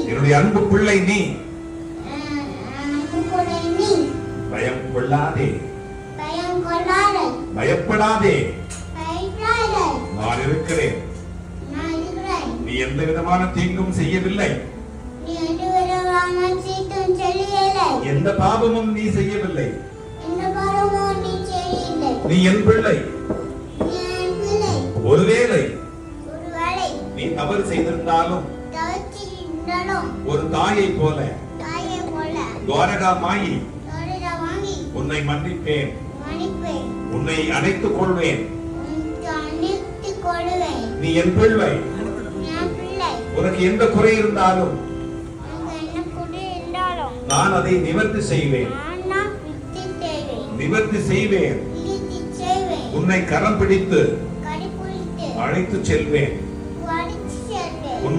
என்னுடைய அன்பு பிள்ளை நீ. பயம் கொள்ளாதே, பயப்படாதே, நான் இருக்கிறேன். நீ எந்த விதமான தீங்கும் செய்யவில்லை, எந்த பாவமும் நீ செய்யவில்லை. நீ என் பிள்ளை. ஒருவேளை நீ தவறு செய்திருந்தாலும் ஒரு தாயை போல துவாரகா மாயி உன்னை மன்னிப்பேன், உன்னை அணைத்துக் கொள்வேன். நீ என் பிள்ளை. உனக்கு எந்த குறை இருந்தாலும் நான் அதை நிவர்த்தி செய்வேன், நிவர்த்தி செய்வேன். உன்னை கரம் பிடித்து அழைத்து செல்வேன். உன்